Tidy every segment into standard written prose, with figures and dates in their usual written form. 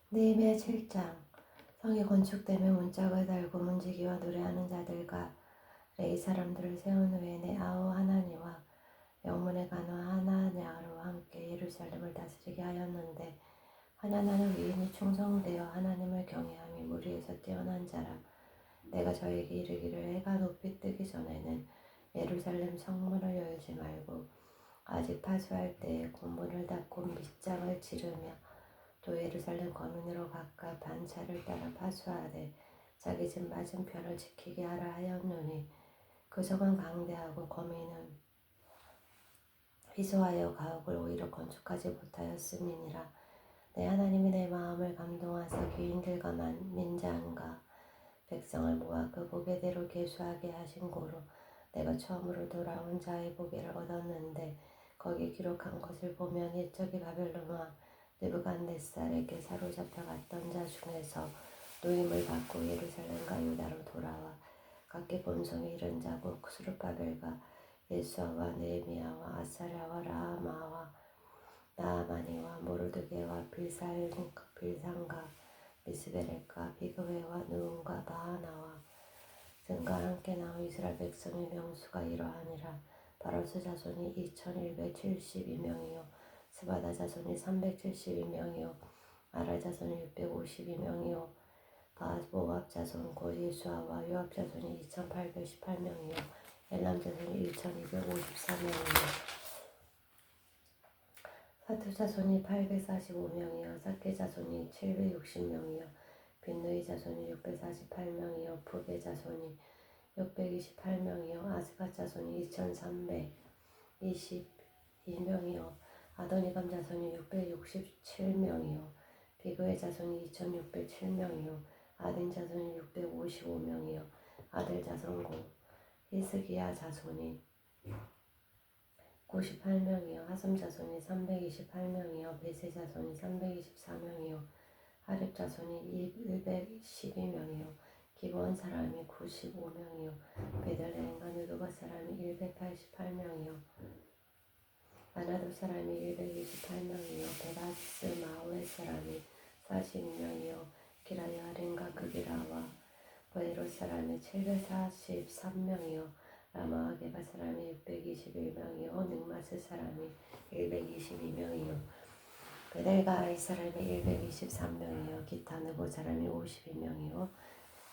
느헤미야 7장. 성이 건축되며 문짝을 달고 문지기와 노래하는 자들과 레위 사람들을 세운 후에 네아우 하나니와 영문의 간호 하나냐로 함께 예루살렘을 다스리게 하였는데, 하나냐는 위인이 충성되어 하나님을 경외함이 무리에서 뛰어난 자라. 내가 저에게 이르기를 해가 높이 뜨기 전에는 예루살렘 성문을 열지 말고 아직 파수할 때에 곤문을 닫고 밑장을 치르며 또 예루살렘 거민으로 각각 반차를 따라 파수하되 자기 집 맞은편을 지키게 하라 하였노니, 그 적은 강대하고 거민은 희소하여 가옥을 오히려 건축하지 못하였음이니라. 내 하나님이 내 마음을 감동하사 귀인들과 민장과 백성을 모아 그 보배대로 계수하게 하신 고로 내가 처음으로 돌아온 자의 보배를 얻었는데, 거기 기록한 것을 보면 옛적의 바벨론 왕 느부갓네살에게 사로잡혀 갔던 자 중에서 노임을 받고 예루살렘과 유다로 돌아와 각기 본성이 이른 자고 스룹바벨과 예수아와 느헤미야와 아사랴와 라마와 나아마니와 모르드게와 빌상과 미스베렉과 비그웨와 누움과 바하나와 등과 함께 나온 이스라엘 백성의 명수가 이러하니라. 바로스 자손이 2172명이요 스바다 자손이 372명이요 아랄 자손이 652명이요 모압 자손 곧 예수아와 요압 자손이 2818명이요 엘람 자손이 1254명이요 사투 자손이 845명이요 삭개 자손이 760명이요 빈누이 자손이 648명이요 부게 자손이 628명이요 아스갓 자손이 2322명이요 아도니감 자손이 667명이요 비그의 자손이 2607명이요 아딘 자손이 655명이요 아들 자손 곧 히스기야 자손이 98명이요 하솜 자손이 328명이요 베세 자손이 324명이요 하렙 자손이 112명이요 기브온 사람이 95명이요 베들레헴과 느도바 사람이 188명이요 아나도 사람이 128명이요 베라스 마오의 사람이 42명이요 기라야림과 그비라와 보에롯 사람이 743명이요 라마와 게바 사람이 621명이요 닉마스 사람이 122명이요 베델과 아이 사람이 123명이요 기타 느보 사람이 52명이요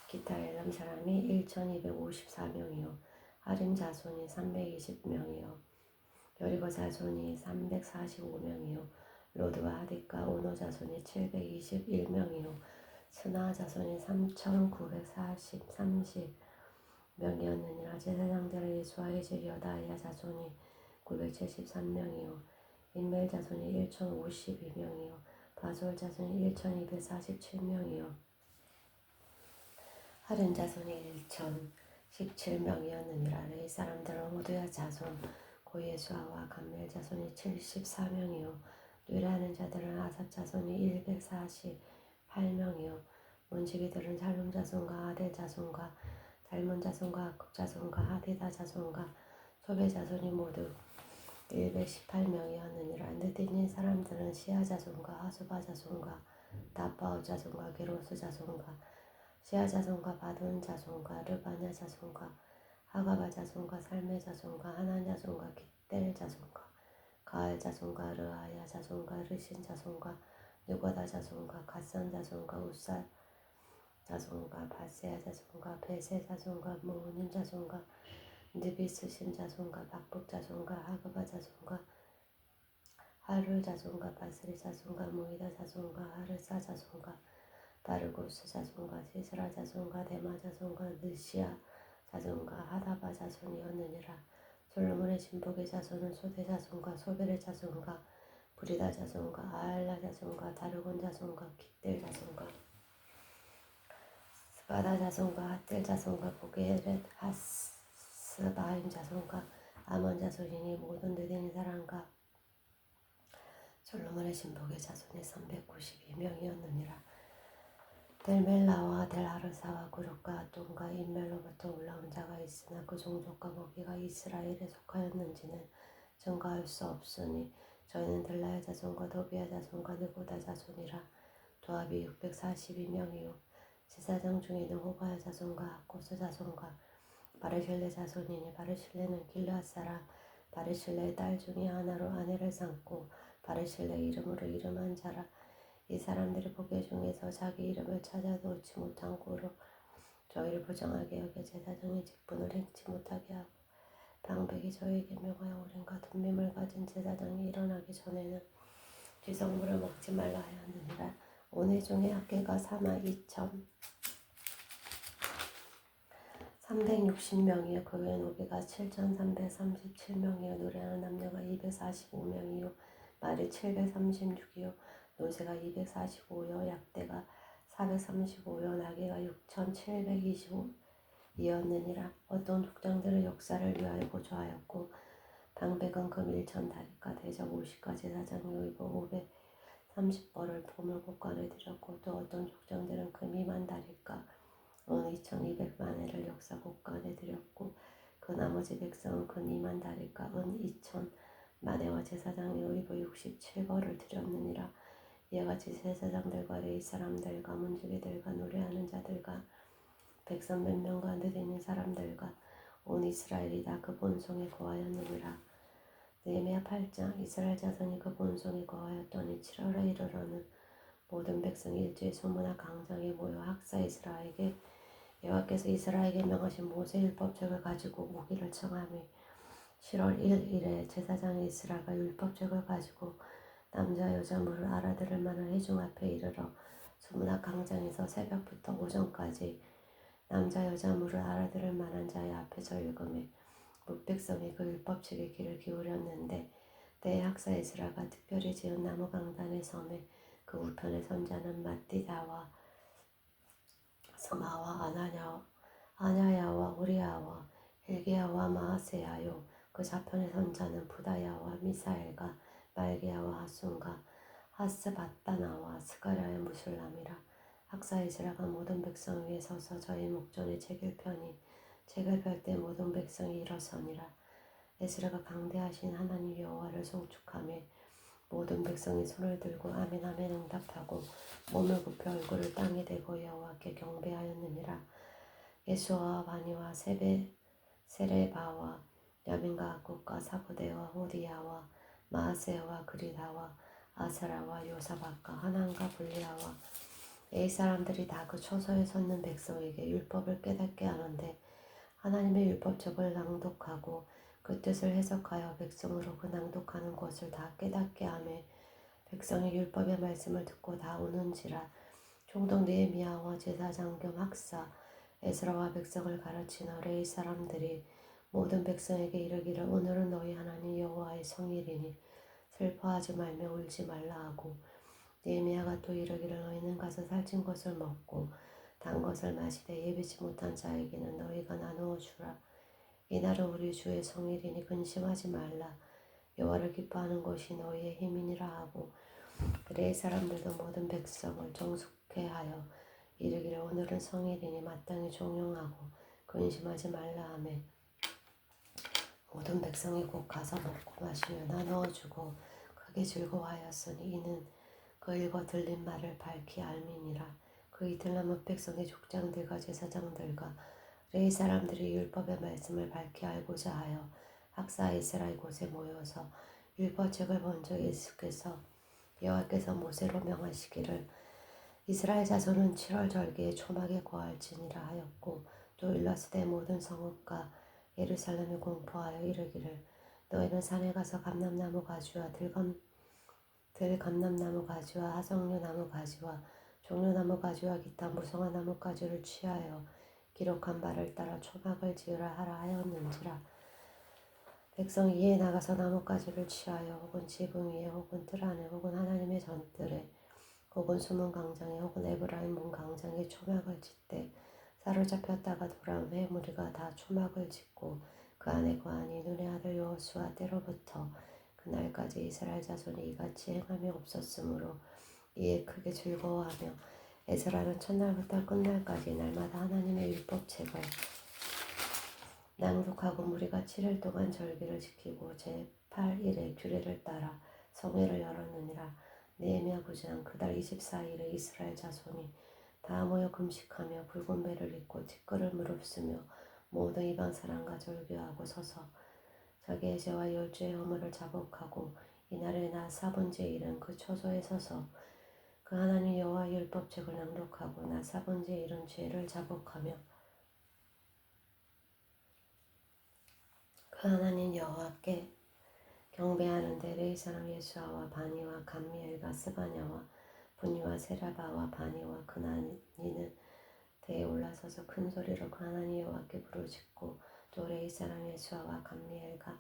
기타 엘람 사람이 1254명이요 하림 자손이 320명이요 여리고 자손이 345명이요 로드와 하딕과 오노 자손이 721명이요 스나 자손이 3930명이었느니라. 제사장들의 예수아의 집 여다야 자손이 973명이요 인멜 자손이 1052명이요 바솔 자손이 1247명이요 하른 자손이 1017명이었느니라. 레위 사람들은 호두야 자손 고 예수아와 감멜 자손이 74명이요 뇌라는 자들은 아삽 자손이 148명이요 문지기들은 살룸 자손과 아델 자손과 달문 자손과 아굽 자손과 하디다 자손과 소베 자손이 모두 118명이었느니라. 느디닌 사람들은 시아 자손과 하수바 자손과 다바오 자손과 게로스 자손과 시아 자손과 바돈 자손과 르바냐 자손과 하가바 자손과 살메 자손과 하난 자손과 깃델 자손과 가알 자손과 르아야 자손과 르신 자손과 누거다 자손과 갓산 자손과 우사 자손과 바세아 자손과 베세 자손과 모님 자손과 느비스신 자손과 박북 자손과 하그바 자손과 하룰 자손과 바스리 자손과 모이다 자손과 하르사 자손과 바르고스 자손과 시스라 자손과 데마 자손과 느시아 자손과 하다바 자손이었느니라. 솔로몬의 신복의 자손은 소대 자손과 소벨의 자손과 부리다 자손과 아알라 자손과 다르곤 자손과 깃델 자손과 스바다 자손과 핫델 자손과 보게렛 하스바임 자손과 아몬 자손이니 모든 느딘 사람과 솔로몬의 신복의 자손이 392명이었느니라. 델멜라와 델하르사와 구룩과 아돈과 인멜로부터 올라온 자가 있으나 그 종족과 먹이가 이스라엘에 속하였는지는 증거할 수 없으니 저희는 들라야 자손과 도비야 자손과 느보다 자손이라. 도합이 642명이요 제사장 중에는 호바야 자손과 하코스 자손과 바르실레 자손이니 바르실레는 길르앗 사람 바르실레의 딸 중에 하나로 아내를 삼고 바르실레 이름으로 이름한 자라. 이 사람들이 보게 중에서 자기 이름을 찾아도 얻지 못한 고로 저희를 부정하게 여겨 제사장의 직분을 행치 못하게 하고 방백이 저희에게 명하여 오랜과 돈밈을 가진 제사장이 일어나기 전에는 쥐성물을 먹지 말라 하였느니라. 오늘 중에 학계가 42,360명이요 그 외 노비가 7,337명이요 노래하는 남녀가 245명이요 말이 736이요 노새가 245요 약대가 435요 나귀가 6,725이었느니라. 어떤 족장들은 역사를 위하여 보조하였고 방백은 금 1,000다리가 대적 50가 제사장이 오이고 530벌을 보물국관에 드렸고 또 어떤 족장들은 금 2만 다리가 은 2,200만회를 역사국관에 드렸고 그 나머지 백성은 금 2만 다리가 은 2,000만회와 제사장이 오이고 67벌을 드렸느니라. 이와 같이 제사장들과 레위 사람들과 문지기들과 노래하는 자들과 백성 몇 명과 느리는 사람들과 온 이스라엘이 다 그 본성에 거하였느니라. 느헤미야 8장. 이스라엘 자손이 그 본성에 거하였더니 7월에 이르러는 모든 백성이 일제히 소문화 광장에 모여 학사 이스라엘에게 여호와께서 이스라엘에게 명하신 모세 율법책을 가지고 오기를 청하며 7월 1일에 제사장이 이스라엘과 율법책을 가지고 남자 여자 물을 알아들을 만한 회중 앞에 이르러 소문화 광장에서 새벽부터 오전까지 남자 여자 물을 알아들을 만한 자의 앞에서 읽음에 뭇백성이 그 율법책에 귀를 기울였는데 때에 학사 이스라가 특별히 지은 나무 강단의 섬에 그 우편에 선자는 마띠다와 스마와 아냐야와 우리야와 헬기야와 마하세야요 그 좌편에 선자는 부다야와 미사엘과 말기야와 하순과 하스바따나와 스가랴의 무술람이라. 학사 이스라가 모든 백성 위에 서서 저희 목전에 책을 펴니 책을 펼 때 모든 백성이 일어서니라. 에스라가 강대하신 하나님 여호와를 송축하며 모든 백성이 손을 들고 아멘 아멘 응답하고 몸을 굽혀 얼굴을 땅에 대고 여호와께 경배하였느니라. 예수와 바니와 세레바와 야민과 아국과 사부대와 호디야와 마아세와 그리다와 아사라와 요사박과 하난과 불리아와 이 사람들이 다 그 초소에 섰는 백성에게 율법을 깨닫게 하는데 하나님의 율법책을 낭독하고 그 뜻을 해석하여 백성으로 그 낭독하는 것을 다 깨닫게 하며 백성이 율법의 말씀을 듣고 다 우는지라. 총독 느헤미야와 제사장 겸 학사 에스라와 백성을 가르치는 레위 사람들이 모든 백성에게 이르기를 오늘은 너희 하나님 여호와의 성일이니 슬퍼하지 말며 울지 말라 하고 느헤미야가 또 이르기를 너희는 가서 살찐 것을 먹고 단 것을 마시되 예비치 못한 자에게는 너희가 나누어 주라. 이날은 우리 주의 성일이니 근심하지 말라. 여호와를 기뻐하는 것이 너희의 힘이니라 하고 레위 사람들도 모든 백성을 정숙해 하여 이르기를 오늘은 성일이니 마땅히 종용하고 근심하지 말라 하며 모든 백성이 곧 가서 먹고 마시며 나누어 주고 크게 즐거워하였으니 이는 그 읽어 들린 말을 밝히 알미니라. 그 이틀날 뭇 백성의 족장들과 제사장들과 레위 사람들이 율법의 말씀을 밝히 알고자 하여 학사 이스라엘 곳에 모여서 율법책을 먼저 예수께서 여호와께서 모세로 명하시기를 이스라엘 자손은 7월 절기에 초막에 거할지니라 하였고 또 일러스되 모든 성읍과 예루살렘에 공포하여 이르기를 너희는 산에 가서 감람나무 가지와 들감람나무 가지와 하석류나무 가지와 종려나무 가지와 기타 무성한 나무 가지를 취하여 기록한 바를 따라 초막을 지으라 하라 하였는지라. 백성이 이에 나가서 나뭇가지를 취하여 혹은 지붕 위에 혹은 뜰 안에 혹은 하나님의 전뜰에 혹은 수문 광장에 혹은 에브라임 문 광장에 초막을 짓되 사로잡혔다가 돌아온 후에 무리가 다 초막을 짓고 그 안에 거하니 눈의 아들 여호수아 때로부터 그날까지 이스라엘 자손이 이같이 행함이 없었으므로 이에 크게 즐거워하며 에스라는 첫날부터 끝날까지 날마다 하나님의 율법책을 낭독하고 무리가 7일 동안 절기를 지키고 제8일에 규례를 따라 성회를 열었느니라. 느헤미야 9장. 그달 24일에 이스라엘 자손이 다 모여 금식하며 붉은 배를 입고 티끌을 무릅쓰며 모든 이방 사람과 절규하고 서서 자기의 죄와 열주의 허물을 자복하고 이날의 나 사번째 일은 그 처소에 서서 그 하나님 여호와의 율법책을 낭독하고 나 사번째 일은 죄를 자복하며 그 하나님 여호와께 경배하는데 레위 사람 예수아와 바니와 감미엘과 스바냐와 분이와 세라바와 바니와 그나니는 대에 올라서서 큰 소리로 그 하나님 여호와께 부르짖고 또 레위 사람 예수아와 감미엘과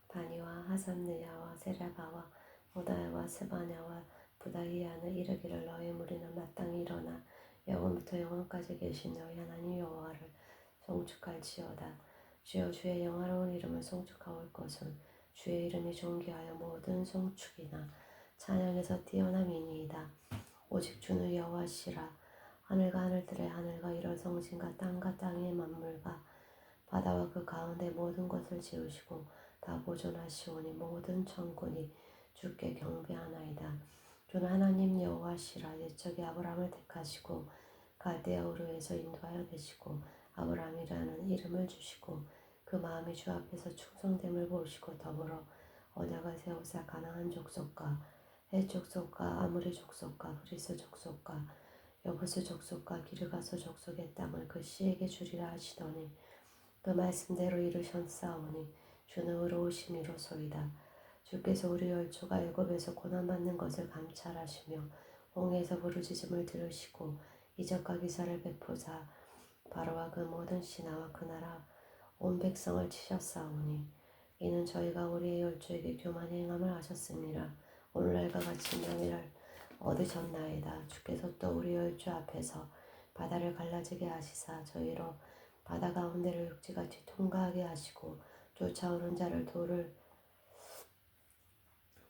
바니와 하삼느야와 세라바와 오다야와 스바냐와 부다히야는 이르기를 너희 무리는 마땅히 일어나 영원부터 영원까지 계신 너희 하나님 여호와를 송축할지어다. 주여 주의 영화로운 이름을 송축하올 것은 주의 이름이 존귀하여 모든 송축이나 찬양에서 뛰어남이니이다. 오직 주는 여호와시라. 하늘과 하늘들의 하늘과 이런 성신과 땅과 땅의 만물과 바다와 그 가운데 모든 것을 지으시고 다 보존하시오니 모든 천군이 주께 경배하나이다. 주는 하나님 여호와시라. 옛적에 아브라함을 택하시고 갈대아 우르에서 인도하여 되시고 아브라함이라는 이름을 주시고 그 마음이 주 앞에서 충성됨을 보시고 더불어 언약을 세우사 가나안 족속과 헷 족속과 아무리 족속과 브리스 족속과 여부스 족속과 기르가스 족속의 땅을 그 씨에게 주리라 하시더니 그 말씀대로 이루셨사오니 주는 의로우심이로소이다. 주께서 우리 열조가 애굽에서 고난받는 것을 감찰하시며 홍해에서 부르짖음을 들으시고 이적과 기사를 베푸사 바로와 그 모든 신하와 그 나라 온 백성을 치셨사오니 이는 저희가 우리의 열조에게 교만의 행함을 하셨습니다. 오늘날과 같이 명예를 얻으셨나이다. 주께서 또 우리 열조 앞에서 바다를 갈라지게 하시사 저희로 바다 가운데를 육지같이 통과하게 하시고 쫓아오는 자를 돌을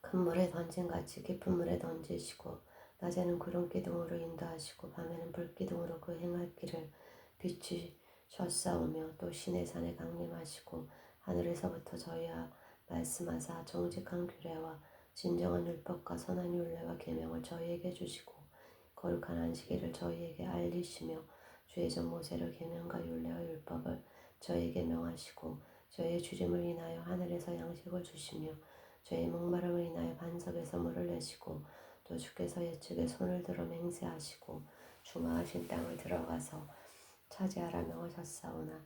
큰 물에 던진같이 깊은 물에 던지시고 낮에는 구름 기둥으로 인도하시고 밤에는 불 기둥으로 그 행할 길을 비추셨사오며 또 시내 산에 강림하시고 하늘에서부터 저희와 말씀하사 정직한 규례와 진정한 율법과 선한 율례와 계명을 저희에게 주시고 거룩한 안식일을 저희에게 알리시며 주의 종 모세를 계명과 율례와 율법을 저희에게 명하시고 저희의 주림을 인하여 하늘에서 양식을 주시며 저희 목마름을 인하여 반석에서 물을 내시고 또 주께서 예측에 손을 들어 맹세하시고 중화하신 땅을 들어가서 차지하라 명하셨사오나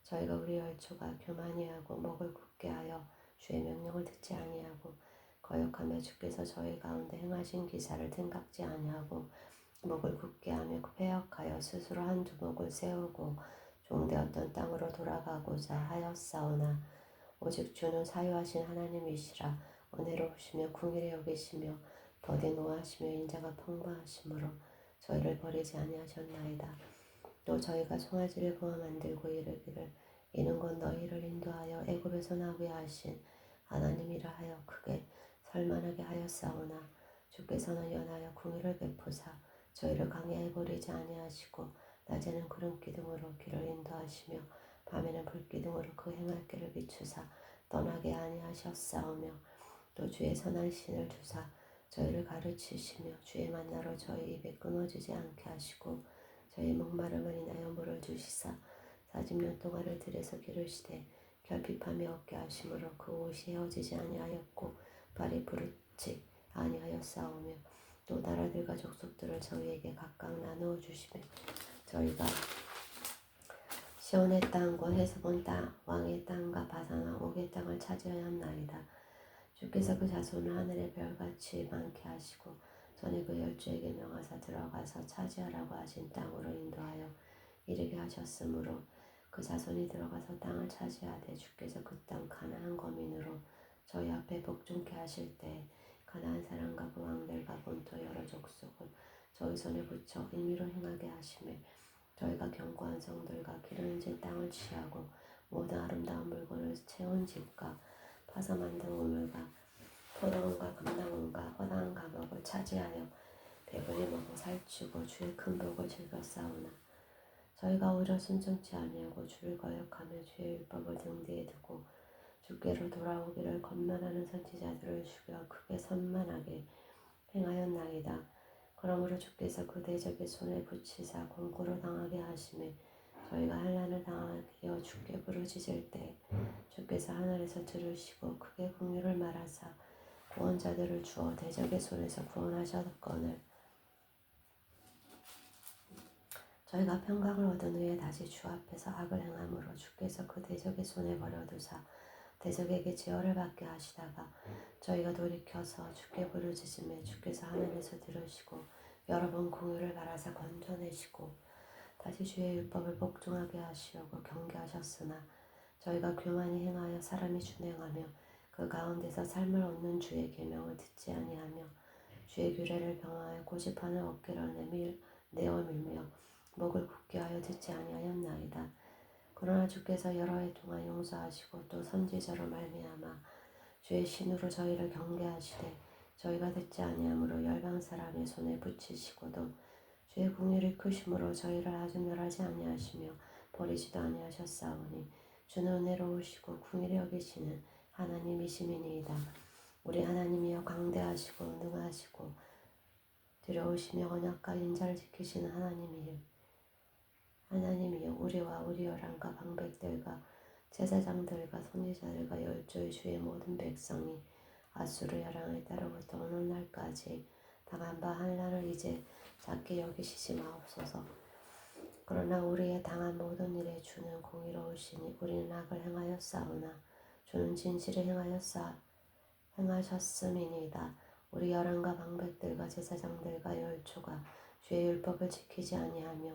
저희가 우리 열조가 교만히 하고 목을 굳게 하여 주의 명령을 듣지 아니하고 거역하며 주께서 저희 가운데 행하신 기사를 생각지 아니하고 목을 굳게 하며 패역하여 스스로 한두 목을 세우고 종되었던 땅으로 돌아가고자 하였사오나 오직 주는 사유하신 하나님이시라. 은혜로우시며 궁일에 여기시며 더디 노하시며 인자가 풍부하시므로 저희를 버리지 아니하셨나이다. 또 저희가 송아지를 부어 만들고 이르기를 이는 곧 너희를 인도하여 애굽에서 나오게 하신 하나님이라 하여 크게 설만하게 하였사오나 주께서는 연하여 궁일을 베푸사 저희를 강야에 버리지 아니하시고 낮에는 구름 기둥으로 길을 인도하시며 밤에는 불 기둥으로 그 행할 길을 비추사 떠나게 아니하셨사오며 또 주의 선한 신을 주사 저희를 가르치시며 주의 만나로 저희 입에 끊어지지 않게 하시고 저희 목마름을 인하여 물을 주시사 40년 동안을 들여서 기르시되 결핍함이 없게 하심으로 그 옷이 헤어지지 아니하였고 발이 부르지 아니하였사오며 또 나라들과 족속들을 저희에게 각각 나누어 주시며 저희가 시온의 땅과 헤스본 땅 왕의 땅과 바산과 옥의 땅을 차지하였나이다. 주께서 그 자손을 하늘의 별같이 많게 하시고 전에 그 열조에게 명하사 들어가서 차지하라고 하신 땅으로 인도하여 이르게 하셨으므로 그 자손이 들어가서 땅을 차지하되 주께서 그 땅 가나안 거민으로 저희 앞에 복종케 하실 때 가나안 사람과 그 왕들과 본토 여러 족속을 저희 손에 붙여 임의로 행하게 하시매 저희가 견고한 성들과 기름진 땅을 취하고 모든 아름다운 물건을 채운 집과 파서 만든 우물과 포도원과 감람원과 허다한 감옥을 차지하여 배불리 먹고 살찌고 주의 큰 복을 즐겼사오나 저희가 오히려 순종치 아니하고 주를 거역하며 주의 율법을 등 뒤에 두고 주께로 돌아오기를 권면하는 선지자들을 죽여 크게 선만하게 행하였나이다. 그러므로 주께서 그 대적의 손에 붙이사 공고로 당하게 하심에 저희가 환난을 당하여 주께 부르짖을 때 주께서 하늘에서 들으시고 크게 긍휼을 말하사 구원자들을 주어 대적의 손에서 구원하셨거늘 저희가 평강을 얻은 후에 다시 주 앞에서 악을 행함으로 주께서 그 대적의 손에 버려두사 대적에게 제어를 받게 하시다가 저희가 돌이켜서 주께 부르짖음에 주께서 하늘에서 들으시고 여러 번 긍휼을 바라사 건져내시고 다시 주의 율법을 복종하게 하시려고 경계하셨으나 저희가 교만히 행하여 사람이 준행하며 그 가운데서 삶을 얻는 주의 계명을 듣지 아니하며 주의 규례를 병하여 고집하는 어깨를 내어 밀며 목을 굳게 하여 듣지 아니하였나이다. 그러나 주께서 여러 해 동안 용서하시고 또 선지자로 말미암아 주의 신으로 저희를 경계하시되 저희가 듣지 아니하므로 열방 사람의 손에 붙이시고도 주의 긍휼이 크심으로 저희를 아주 멸하지 아니하시며 버리지도 아니하셨사오니 주는 은혜로우시고 긍휼히 여기시는 하나님이심이니이다. 우리 하나님이여 광대하시고 능하시고 두려우시며 언약과 인자를 지키시는 하나님이여 우리와 우리 열왕과 방백들과 제사장들과 선지자들과 열조의 주의 모든 백성이 아수르 열왕의 때로부터 어느 날까지 당한 바 환난을 이제 작게 여기시지 마옵소서. 그러나 우리의 당한 모든 일에 주는 공의로우시니 우리는 악을 행하였사오나 주는 진실을 행하셨음이니이다. 우리 열왕과 방백들과 제사장들과 열조가 주의 율법을 지키지 아니하며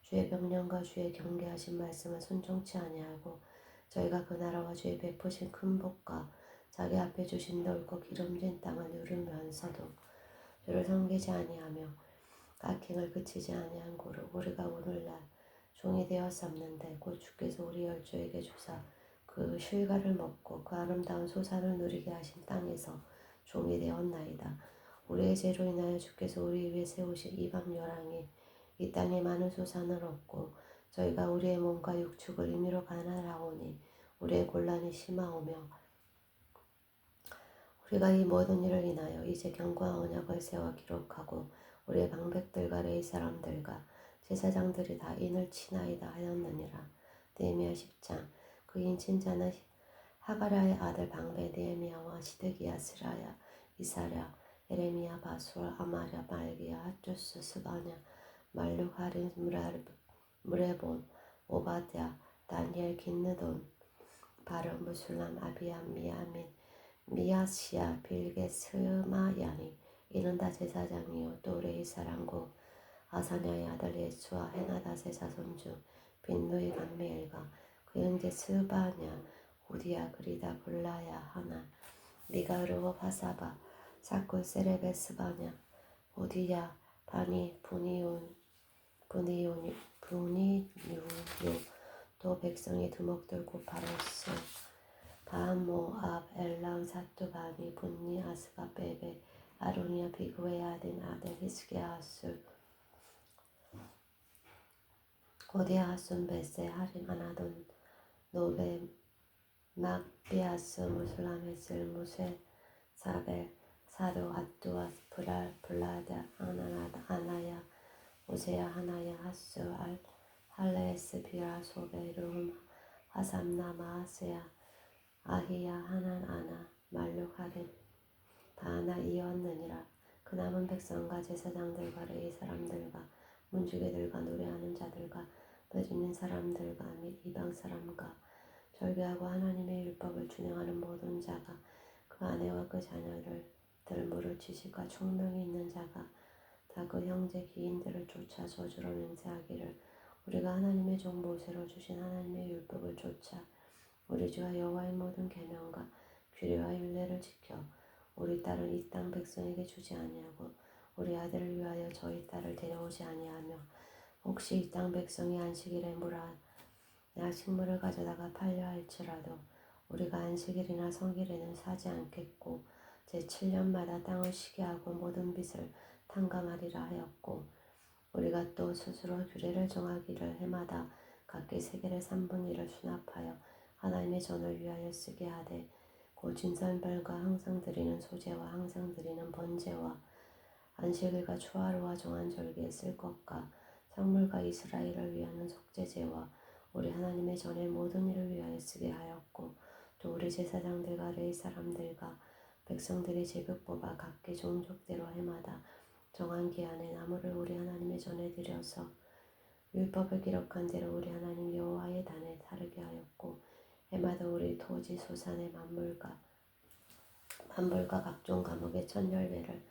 주의 명령과 주의 경계하신 말씀을 순종치 아니하고 저희가 그 나라와 주의 베푸신 큰 복과 자기 앞에 주신 넓고 기름진 땅을 누리면서도 주를 섬기지 아니하며 악행을 그치지 아니한 고로 우리가 오늘날 종이 되었었는데 곧 주께서 우리 열조에게 주사 그 실과를 먹고 그 아름다운 소산을 누리게 하신 땅에서 종이 되었나이다. 우리의 죄로 인하여 주께서 우리 위에 세우신 이방 열왕이 이 땅에 많은 소산을 얻고 저희가 우리의 몸과 육축을 임의로 가난하오니 우리의 곤란이 심하오며 우리가 이 모든 일을 인하여 이제 견고한 언약을 세워 기록하고 우리의 방백들과 레위 사람들과 제사장들이 다 인을 치나이다 하였느니라. 느헤미야 10장. 그 인친자는 하가랴의 아들 방배 느헤미야와 시드기야 스라야 이사랴 예레미야 바술 아마랴 말기야 핫투스 스바냐 말룩 하린 무레본 오바댜 다니엘 긴느돈 바름 무술람 아비암 미야민 미야시야 빌게 스마야니 이는 다 제사장이요 또 레위 사람고 아사냐의 아들 예수와 헤나닷의 자손 중 빈누이 감미엘과 그 형제 스바냐 우디야 그리다 볼라야 하나 미가르오 바사바 사쿠 세레베 스바냐 우디야 바니 부니유요 또 백성이 두목 들고 바로스 바모압 엘랑 사투바니 분니 아스가 베베 아로니아 비그웨 아들 히스기야 아술 고디아 하순 베세 하림 아나돈 노베 막비아스 무슬라메슬 무세 사벨 사도 아뚜아 블라다 아나야 오세야 하나야 하수 할레스 비라 소베 룸 하삼나 마아세야 아히야 하난 아나 말룩 하림 바나 이었느니라. 그 남은 백성과 제사장들과 레위 사람들과 문지기들과 노래하는 자들과 뜻 있는 사람들과 및 이방 사람과 절개하고 하나님의 율법을 준행하는 모든 자가 그 아내와 그 자녀들 무릇 지식과 총명이 있는 자가 다 그 형제 기인들을 쫓아 저주로 맹세하기를 우리가 하나님의 종 모세로 주신 하나님의 율법을 쫓아 우리 주와 여호와의 모든 계명과 규례와 율례를 지켜 우리 딸을 이 땅 백성에게 주지 아니하고 우리 아들을 위하여 저희 딸을 데려오지 아니하며 혹시 이 땅 백성이 안식일에 물하나 식물을 가져다가 팔려 할지라도 우리가 안식일이나 성일에는 사지 않겠고 제7년마다 땅을 쉬게 하고 모든 빚을 탕감하리라 하였고 우리가 또 스스로 규례를 정하기를 해마다 각기 세겔의 3분의 1을 수납하여 하나님의 전을 위하여 쓰게 하되 곧 진선별과 항상 드리는 소제와 항상 드리는 번제와 안식일과 추하루와 정한절기에 쓸 것과 성물과 이스라엘을 위하는 속죄제와 우리 하나님의 전의 모든 일을 위하여 쓰게 하였고 또 우리 제사장들과 레위 사람들과 백성들이 제비 뽑아 각기 종족대로 해마다 정한 기한에 나무를 우리 하나님의 전에 들여서 율법을 기록한 대로 우리 하나님 여호와의 단에 다르게 하였고 해마다 우리 토지 소산의 만물과 각종 과목의 첫 열매를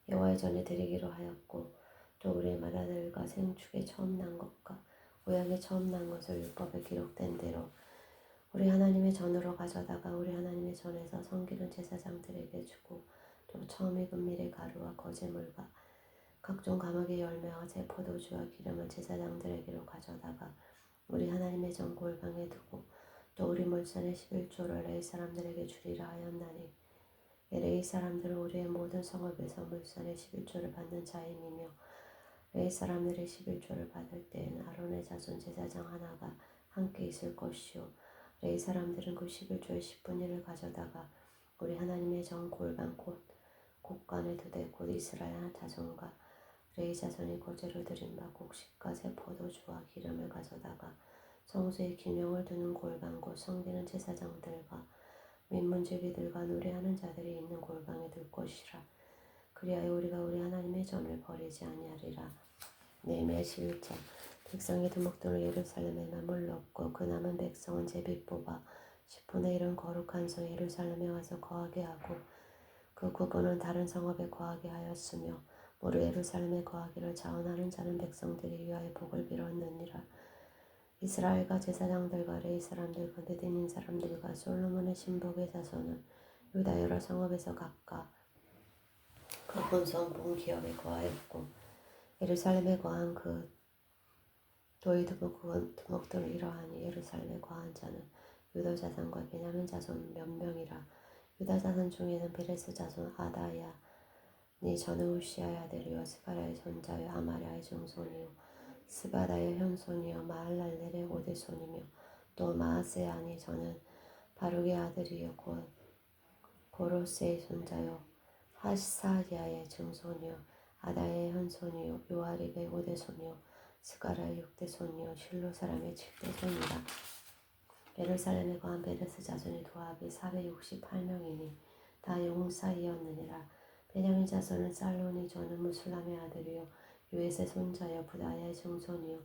여호와의 전에 드리기로 하였고 또 우리의 마다들과 생축의 처음 난 것과 우양의 처음 난 것을 율법에 기록된 대로 우리 하나님의 전으로 가져다가 우리 하나님의 전에서 섬기는 제사장들에게 주고 또 처음 익은 밀의 가루와 거제물과 각종 과목의 열매와 제 포도주와 기름을 제사장들에게로 가져다가 우리 하나님의 전 골방에 두고 또 우리 물산의 11조를 레위 사람들에게 주리라 하였나니 레위 사람들은 우리의 모든 성읍에서 물산의 11조를 받는 자임이며 레위 사람들이 11조를 받을 때에는 아론의 자손 제사장 하나가 함께 있을 것이요 레위 사람들은 그 11조의 10분의 1을 가져다가 우리 하나님의 전 골방 곧 곳간에 두되 곧 이스라엘 자손과 레위 자손이 거제로 드린 바 곡식과 새 포도주와 기름을 가져다가 성소에 기명을 두는 골방 곧 섬기는 제사장들과 민문제비들과 노래하는 자들이 있는 골방에 둘 것이라. 그리하여 우리가 우리 하나님의 전을 버리지 아니하리라. 네헤미야 11장. 백성이 두목돈을 예루살렘에 머물렀고 그 남은 백성은 제비 뽑아 10분의 1은 거룩한 성 예루살렘에 와서 거하게 하고 그 9분은 다른 성읍에 거하게 하였으며 모두 예루살렘에 거하기를 자원하는 자는 백성들이 위하여 복을 빌었느니라. 이스라엘과 제사장들과 레위 사람들과 느디닌 사람들과 솔로몬의 신복의 자손은 유다 여러 성읍에서 각각 그 본성 본기업에 거하였고 예루살렘에 거한 그 도의 두목들은 이러하니 예루살렘에 거한 자는 유다 자손과 베냐민 자손 몇 명이라. 유다 자손 중에는 베레스 자손 아다야 니 저는 우시아의 아들이요 스가랴의 손자요 아마랴의 증손이요 스바다의 현손이요 마할랄렐의 오대손이며 또 마아세아니 저는 바룩의 아들이요 고로스의 손자요 하사야의 증손이요 아다의 현손이요 요아립의 오대손이요 스가랴의 육대손이요 실로 사람의 칠대손이라. 예루살렘에 거한 베레스 자손의 도합이 468명이니 다 용사이었느니라. 베냐민 자손은 살론이 저는 무술람의 아들이요 요엣의 손자여 부다야의 증손이요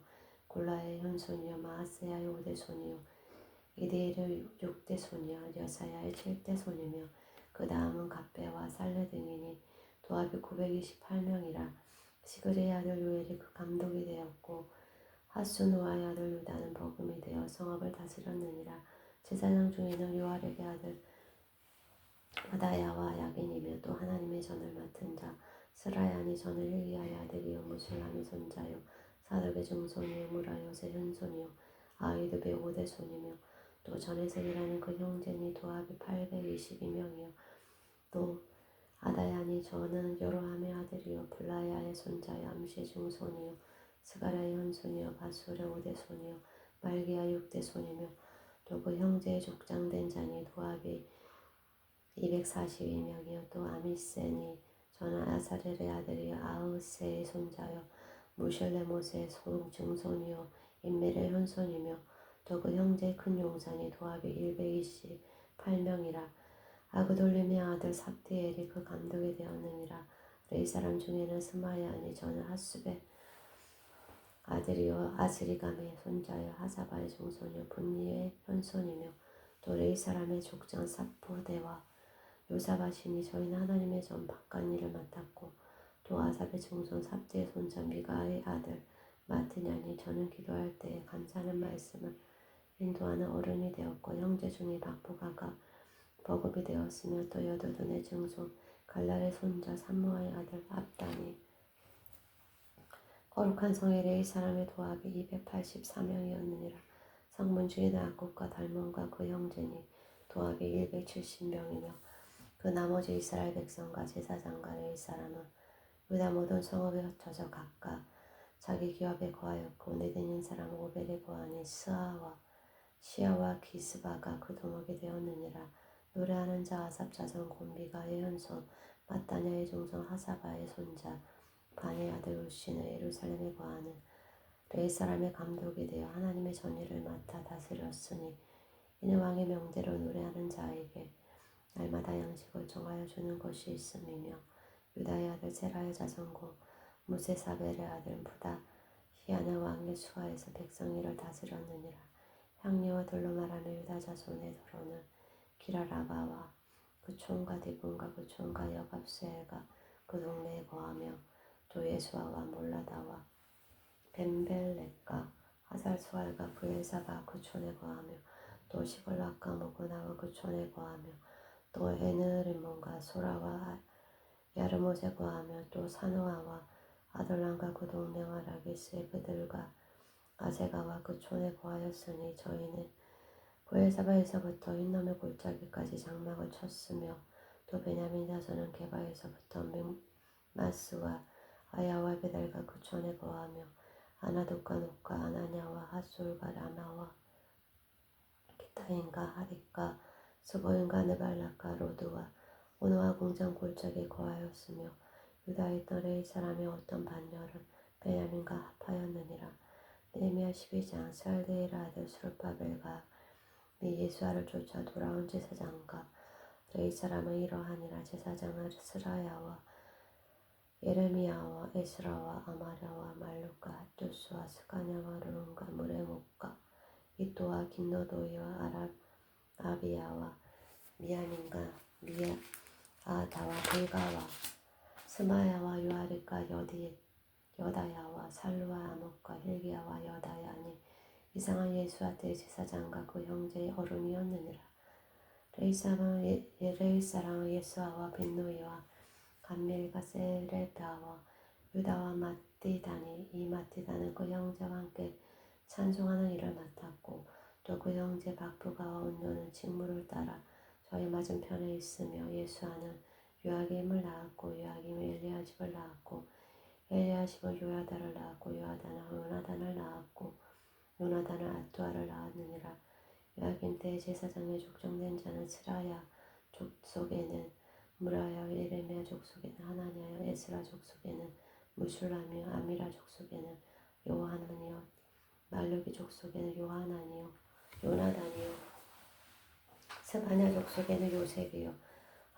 골라의 현손이요 마아세야의 오대손이요 이데일의 6대손이요 여사야의 7대손이며 그 다음은 갑배와 살레 등이니 도합이 928명이라. 시그리의 아들 요엘이 그 감독이 되었고 하수노아의 아들 유다는 버금이 되어 성읍을 다스렸느니라. 제사장 중에는 요아렙의 아들 아다야와 야긴이며 또 하나님의 전을 맡은 자 스라야니 전을 일기야의 아들이요 무술람의 손자요 사독의 증손이요 무라요의 현손이요 아이드의 5대손이며 또 전에서 일하는 그 형제니 도합이 822명이요 또 아다야니 저는 여로함의 아들이요 블라야의 손자요 암시의 증손이요 스가랴의 현손이요 바술의 5대손이요 말기야 6대손이며 또 그 형제의 족장된 자니 도합이 242명이요 또 아미세니 저는 아사렐의 아들이요 아흐세의 손자요 무실레못의 증손이요 인멜의 현손이며 또 그 형제의 큰 용산이 도합이 128명이라. 아그돌림의 아들 삽디엘이 그 감독이 되었느니라. 레위 사람 중에는 스마야니 저는 하숲의 아들이요 아스리감의 손자요 하사바의 증손이요 분리의 현손이며 또 레위 사람의 족장 사포대와 요사바시니 저희는 하나님의 전 바깥일을 맡았고 또 아삽의 증손 삽디의 손자 미가의 아들 마트냐니 저는 기도할 때에 감사하는 말씀을 인도하는 어른이 되었고 형제 중에 박보가가 버급이 되었으며 또 여도둔의 증손 갈랄의 손자 삼무아의 아들 압단이 거룩한 성의 레위 사람의 도합이 284명이었느니라. 성문 중에는 악국과 달몬과 그 형제니 도합이 170명이며 그 나머지 이스라엘 백성과 제사장과 레위 사람은 유다 모든 성읍에 흩어져 각각 자기 기업에 거하였고 느디닌 사람 오벨에 거하니 시아와 기스바가 그 두목이 되었느니라. 노래하는 자 아삽 자손 곤비가의 현손 마따냐의 종성 하사바의 손자 바네 아들 우시는 예루살렘에 거하는 레위 사람의 감독이 되어 하나님의 전의를 맡아 다스렸으니 이는 왕의 명대로 노래하는 자에게 날마다 양식을 정하여 주는 것이 있음이며 유다의 아들 세라의 자손고 무세사벨의 아들 부다 히야는 왕의 수하에서 백성이를 다스렸느니라. 향리와 돌로 말하며 유다 자손의 도로는 기라라바와 그 촌과 디분과 그 촌과 여갑스엘과 그 동네에 거하며 또 예수아와 몰라다와 벤벨렉과 하살수알과 부엘사바 그 촌에 거하며 또 시골락과 모고나와 그 촌에 거하며 또 에느림몬과 소라와 야르못에 거하며 또 사노아와 아돌람과 그 동네와 라기스의 그들과 아세가와 그 촌에 거하였으니 저희는 부엘사바에서부터 흰놈의 골짜기까지 장막을 쳤으며 또 베냐민 자손은 게바에서부터 마스와 아야와 베달과 그 촌에 거하며 아나돗과 녹과 아나냐와 핫솔과 라마와 기타인과 하릿과 스보인과 느발락과 로드와 오노와 공장 골짜기에 거하였으며 유다에 있던 레위 사람의 어떤 반열은 베냐민과 합하였느니라. 느헤미야 12장 스알데일의 아들 스룹바벨과 미 예수아를 쫓아 돌아온 제사장과 레위 사람은 이러하니라. 제사장은 스라야와 예레미야와 에스라와 아마랴와 말룩과 핫두스와 스가냐와 르론과 무레목과 이또와 김노도이와 아비야와 미야민과 미야아다와 빌가와 스마야와 요아리과 여다야와 살루와 아목과 힐기야와 여다야니 이상한 예수아 때 제사장과 그 형제의 어른이었느니라. 레위 사람은 예수아와 빈노이와 감밀과 세레다와 유다와 마띠다니 이 마띠다는 그 형제와 함께 찬송하는 일을 맡았고 또 그 형제 박부가와 온도는 직무를 따라 저희 맞은편에 있으며 예수아는 요아김을 낳았고 요아김은 엘리야십을 낳았고 엘리야십은 요야다를 낳았고 요야다는 요나단을 낳았고 요나단은 아뚜아를 낳았느니라. 요아김 때 제사장의 족정된 자는 스라야 족속에는 무라야 예레미야 족속에는 하나냐여 에스라 족속에는 무술람이요 아미라 족속에는 요하나니요 말루기 족속에는 요하나니요 요나단이요 스바냐 족속에는 요셉이요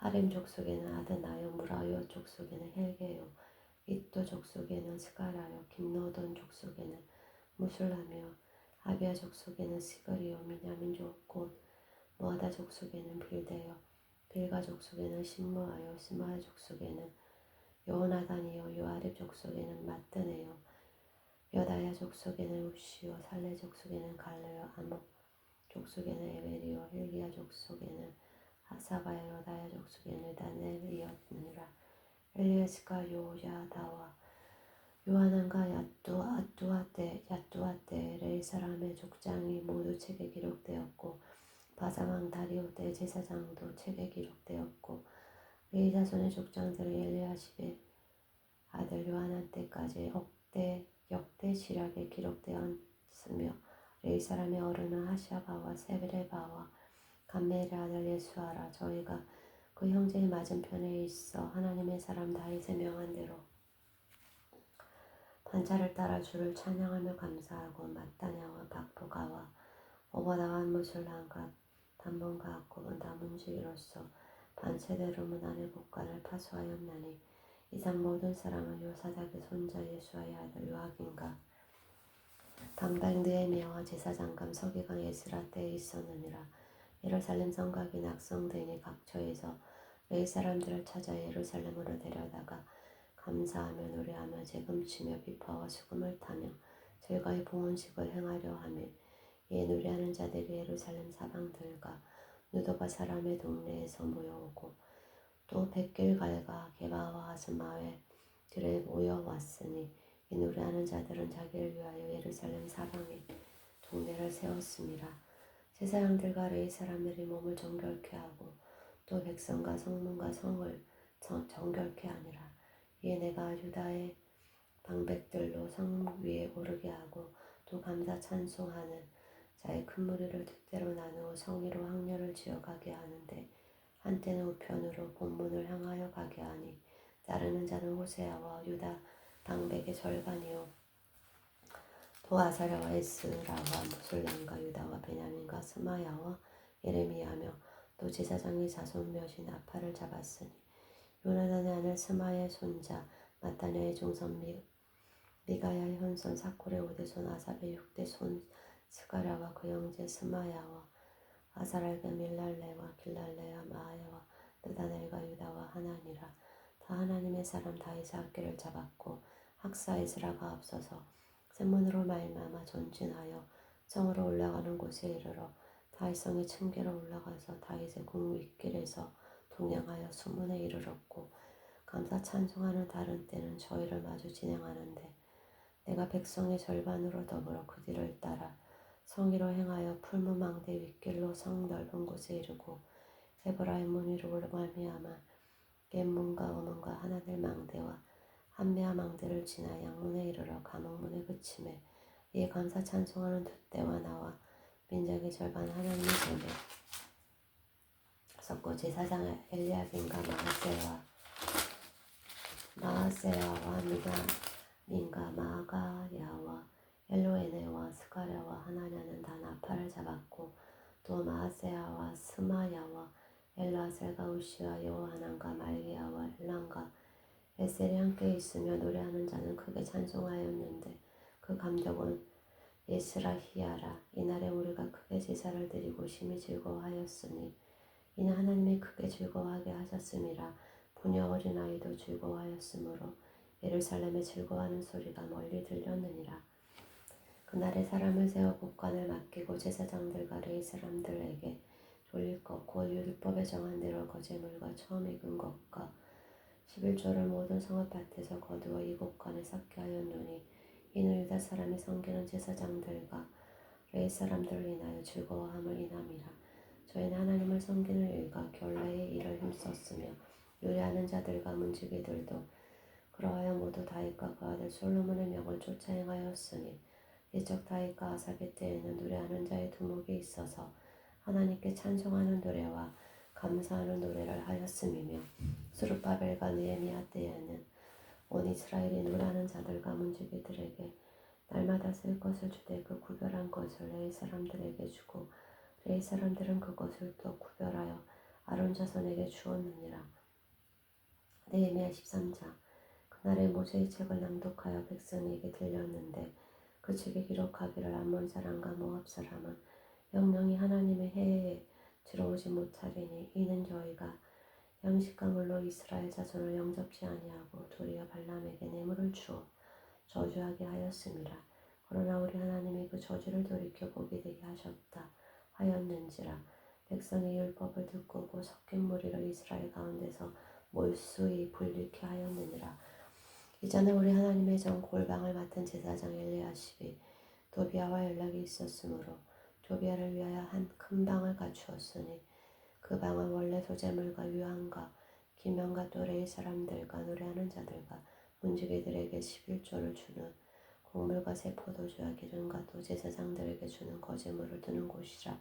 하림 족속에는 아드나요 무라요 족속에는 헬게요 이또 족속에는 스가라요 김노돈 족속에는 무술람이요 아비아 족속에는 시그리요 미냐민 족곧 모아다 족속에는 빌데요 빌가 족속에는 신무하여 스마야 족속에는 요나단이요 요아립 족속에는 마뜨네요 여다야 족속에는 우시요 살레 족속에는 갈레요 아목 족속에는 에벨이요 힐기야 족속에는 하사바야 여다야 족속에는 다넬이었느니라. 엘리에스가 요야다와 요하난과 야뚜아 때 레위 사람의 족장이 모두 책에 기록되었고 바사왕 다리오 때 제사장도 책에 기록되었고 레위 자손의 족장들은 엘리야십의 아들 요하난 때까지 역대 지략에 기록되었으며 레위 사람의 어른은 하샤바와 세베레바와 감멜의 아들 예수아라. 저희가 그 형제의 맞은편에 있어 하나님의 사람 다윗의 명한 대로 반차를 따라 주를 찬양하며 감사하고 마따냐와 박부가와 오바다와 무술람과 담몬과 악곱은 다문지기로서 반세대로 문안의 곳간을 파수하였나니 이상 모든 사람은 요사닥의 손자 예수아의 아들 요아긴과 방백 느헤미야와 제사장감 서기관 에스라 때에 있었느니라. 예루살렘 성곽이 낙성되니 각처에서 레위 사람들을 찾아 예루살렘으로 데려다가 감사하며 노래하며 재금치며 비파와 수금을 타며 즐거이 봉헌식을 행하려 하며 이에 노래하는 자들이 예루살렘 사방들과 누도바 사람의 동네에서 모여오고 또 백길갈과 게바와 아스마웨 들에 모여왔으니 이 노래하는 자들은 자기를 위하여 예루살렘 사방에 동네를 세웠습니다. 제사장들과 레위 사람들이 몸을 정결케 하고 또 백성과 성문과 성을 정결케 하니라. 이에 내가 유다의 방백들로 성 위에 오르게 하고 또 감사 찬송하는 자의 큰 무리를 뜻대로 나누어 성 위로 항렬을 지어가게 하는데 한때는 우편으로 본문을 향하여 가게 하니 따르는 자는 호세아와 유다 방백의 절반이요 또 아사랴와 에스라와 무술람과 유다와 베냐민과 스마야와 예레미야며 또 제사장의 자손 몇이 나팔을 잡았으니 요나단의 아들 스마야의 손자 마따냐의 종손 미가야의 현손 사콜의 5대손 아삽의 6대손 스가랴와 그 형제 스마야와 아사랄과 밀랄레와 길랄레와 마아야와 느다넬과 유다와 하나니라. 다 하나님의 사람 다윗의 악기를 잡았고 학사 에스라가 앞서서 샘문으로 말미암아 전진하여 성으로 올라가는 곳에 이르러 다윗성의 층계로 올라가서 다윗의 궁 윗길에서 동행하여 수문에 이르렀고 감사 찬송하는 다른 때는 저희를 마주 진행하는데 내가 백성의 절반으로 더불어 그 뒤를 따라 성위로 행하여 풀무망대 윗길로 성 넓은 곳에 이르고 에브라임 문 위로 말미암아 겟문과 어문과 하나들 망대와 한메아 망대를 지나 양문에 이르러 감옥문에 그침에 이에 감사 찬송하는 두 때와 나와 민족의 절반 하나님의 전에 섰고 제사장 엘리야kim과 마아세야와 민가 마가야와 엘로에네와 스가랴와 하나냐는 다 나팔을 잡았고 또 마아세야와 스마야와 엘라셀과 우시와 여호하난과 말기야와 엘란과 에셀이 함께 있으며 노래하는 자는 크게 찬송하였는데 그 감독은 예스라히야라. 이날에 우리가 크게 제사를 드리고 심히 즐거워하였으니 이는 하나님이 크게 즐거워하게 하셨음이라. 부녀 어린아이도 즐거워하였으므로 예루살렘에 즐거워하는 소리가 멀리 들렸느니라. 그날에 사람을 세워 국관을 맡기고 제사장들과 레위 사람들에게 졸릴 것 곧 율법에 정한 대로 거제물과 처음 익은 것과 11조를 모든 성읍밭에서 거두어 이 곳간에 쌓게 하였노니 이는 유다 사람이 섬기는 제사장들과 레위 사람들을 인하여 즐거워함을 인함이라. 저희는 하나님을 섬기는 일과 결례의 일을 힘썼으며 요리하는 자들과 문지기들도 그러하여 모두 다윗과 그 아들 솔로몬의 명을 쫓아 행하였으니 이적 다윗과 아삽의 때에는 노래하는 자의 두목이 있어서 하나님께 찬송하는 노래와 감사하는 노래를 하였음이며 스룹바벨과 느헤미야 때에는 온 이스라엘이 노래하는 자들과 문지기들에게 날마다 쓸 것을 주되 그 구별한 것을 레위 사람들에게 주고 레위 사람들은 그것을 또 구별하여 아론 자손에게 주었느니라. 느헤미야 13장. 그날에 모세의 책을 낭독하여 백성에게 들렸는데 그 책에 기록하기를 암몬 사람과 모압 사람은 영영이 하나님의 해에 들어오지 못하리니 이는 저희가 양식과 물로 이스라엘 자손을 영접지 아니하고 도리어 발람에게 뇌물을 주어 저주하게 하였음이라. 그러나 우리 하나님이 그 저주를 돌이켜 복이 되게 하셨다 하였는지라. 백성의 율법을 듣고 그 섞인 무리를 이스라엘 가운데서 몰수히 불리게 하였느니라. 이전에 우리 하나님의 전 골방을 맡은 제사장 엘리야십이 도비아와 연락이 있었으므로 도비아를 위하여 한 큰 방을 갖추었으니 그 방은 원래 소재물과 유황과 기명과 또 레위 사람들과 노래하는 자들과 문지기들에게 11조를 주는 곡물과 새 포도주와 기름과 또 제사장들에게 주는 거제물을 두는 곳이라.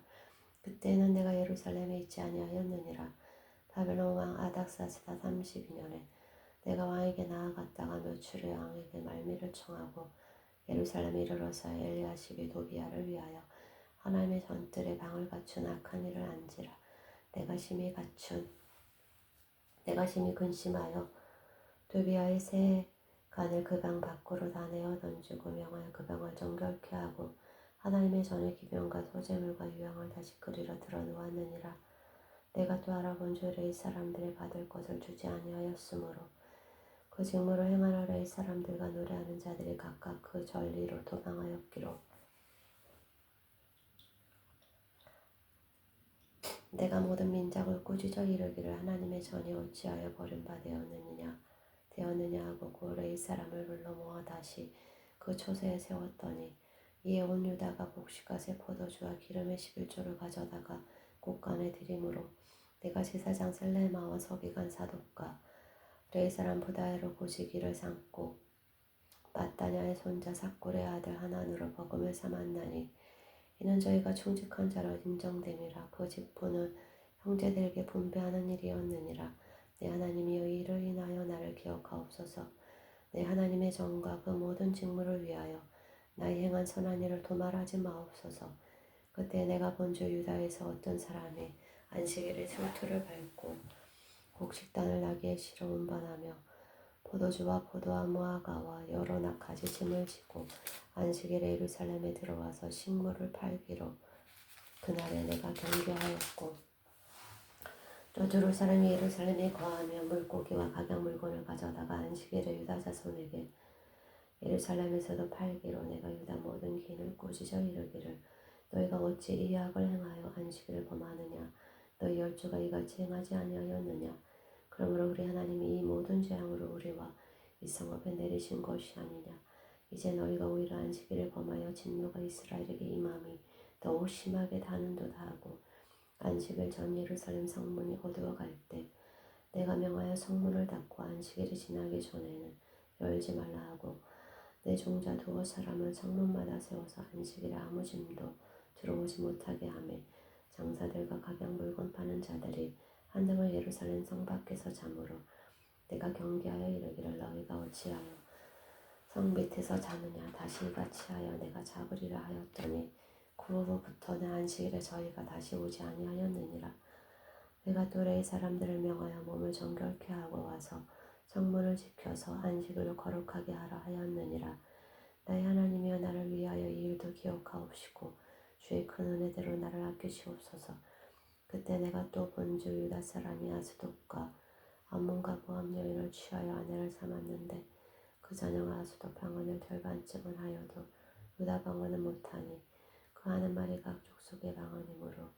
그때는 내가 예루살렘에 있지 아니하였느니라. 바벨론 왕 아닥사스다 32년에 내가 왕에게 나아갔다가 며칠에 왕에게 말미를 청하고 예루살렘에 이르러서 엘리야십이 도비아를 위하여 하나님의 전뜰에 방을 갖춘 악한 일을 안지라. 내가 심히 근심하여 도비아의 새 간을 그 방 밖으로 다 내어 던지고 명하여 그 방을 정결케 하고 하나님의 전의 기병과 소재물과 유황을 다시 그리러 들어놓았느니라. 내가 또 알아본 주 레위 사람들의 받을 것을 주지 아니하였으므로 그 직무를 행하러 레위 사람들과 노래하는 자들이 각각 그 전리로 도망하였기로 내가 모든 민족을 꾸짖어 이르기를 하나님의 전이 어찌하여 버림받았느냐 하고 그 레위 사람을 불러 모아 다시 그 초소에 세웠더니 이에 온 유다가 곡식과 새 포도주와 기름의 11조를 가져다가 곳간에 드림으로 내가 제사장 셀레마와 서기관 사독과 레위 사람 부다에로 고시기를 삼고 마따냐의 손자 삭골의 아들 하난으로 버금을 삼았나니 이는 저희가 충직한 자로 인정됨이라. 그 직분은 형제들에게 분배하는 일이었느니라. 내 하나님이여 이를 인하여 나를 기억하옵소서. 내 하나님의 정과 그 모든 직무를 위하여 나의 행한 선한 일을 도말하지 마옵소서. 그때 내가 본주 유다에서 어떤 사람이 안식일에 술투를 밟고 곡식단을 나귀에 실어 운반하며 포도주와 포도와 무화과와 여러 낙가지 짐을 지고 안식일에 예루살렘에 들어와서 식물을 팔기로 그날에 내가 경계하였고 또 제루살렘이 예루살렘에 거하며 물고기와 각양 물건을 가져다가 안식일에 유다 자손에게 예루살렘에서도 팔기로 내가 유다 모든 기인을 꾸짖어 이르기를 너희가 어찌 이 악을 행하여 안식일을 범하느냐 너희 열조가 이같이 행하지 아니하였느냐 그러므로 우리 하나님이 이 모든 재앙으로 우리와 이 성읍에 내리신 것이 아니냐 이제 너희가 오히려 안식일을 범하여 진노가 이스라엘에게 임함이 더욱 심하게 다는도다 하고 안식일 전 예루살렘 성문이 어두워갈 때 내가 명하여 성문을 닫고 안식일이 지나기 전에는 열지 말라 하고 내 종자 두어 사람을 성문마다 세워서 안식일에 아무 짐도 들어오지 못하게 하며 장사들과 각양 물건 파는 자들이 한등을 예루살렘 성 밖에서 잠으로 내가 경계하여 이르기를 너희가 어찌하여 성 밑에서 자느냐 다시 이같이 하여 내가 잡으리라 하였더니 그 후부터 내 안식일에 저희가 다시 오지 아니하였느니라. 내가 또 레위 사람들을 명하여 몸을 정결케 하고 와서 성문을 지켜서 안식일을 거룩하게 하라 하였느니라. 나의 하나님이여 나를 위하여 이 일도 기억하옵시고 주의 큰 은혜대로 나를 아끼시옵소서. 그때 내가 또 본주 유다 사람이 아스돗과 암몬과 모압 여인을 취하여 아내를 삼았는데 그 자녀가 아스돗 방언을 절반쯤은 하여도 유다 방언은 못하니 그 하는 말이 각 족속의 방언이므로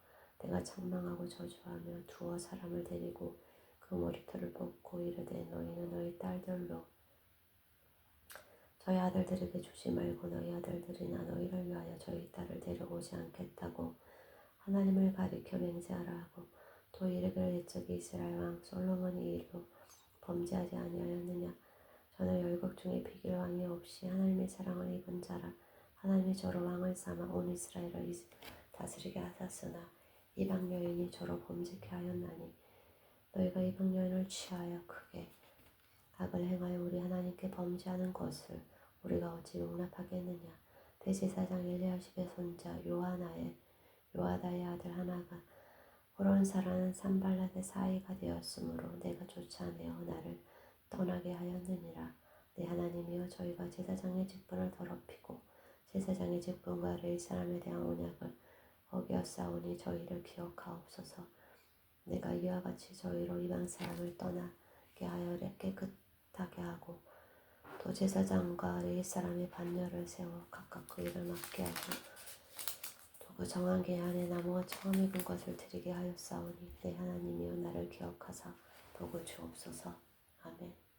내가 책망하고 저주하며 두어 사람을 데리고 그 머리털을 뽑고 이르되 너희는 너희 딸들로 저희 아들들에게 주지 말고 너희 아들들이나 너희를 위하여 저희 딸을 데려오지 않겠다고 하나님을 가리켜 맹세하라 하고 또 이르기를 옛적에 이스라엘 왕 솔로몬이 이 일로 범죄하지 아니하였느냐 저는 열국 중에 비길 왕이 없이 하나님의 사랑을 입은 자라 하나님이 저로 왕을 삼아 온 이스라엘을 다스리게 하셨으나 이방 여인이 저로 범죄케 하였나니 너희가 이방 여인을 취하여 크게 악을 행하여 우리 하나님께 범죄하는 것을 우리가 어찌 용납하겠느냐. 대제사장 엘리야십의 손자 요아다의 아들 하나가 호론사라는 산발랏의 사이가 되었으므로 내가 쫓아내어 나를 떠나게 하였느니라. 내 하나님이여 저희가 제사장의 직분을 더럽히고 제사장의 직분과 레위 사람에 대한 언약을 어기었사오니 저희를 기억하옵소서. 내가 이와 같이 저희로 이방 사람을 떠나게 하여 깨끗하게 하고 또 제사장과 레위 사람의 반열을 세워 각각 그 일을 맡게 하고 또 그 정한 계 안에 나무와 처음 익은 것을 드리게 하였사오니 내 하나님이여 나를 기억하사 복을 주옵소서. 아멘.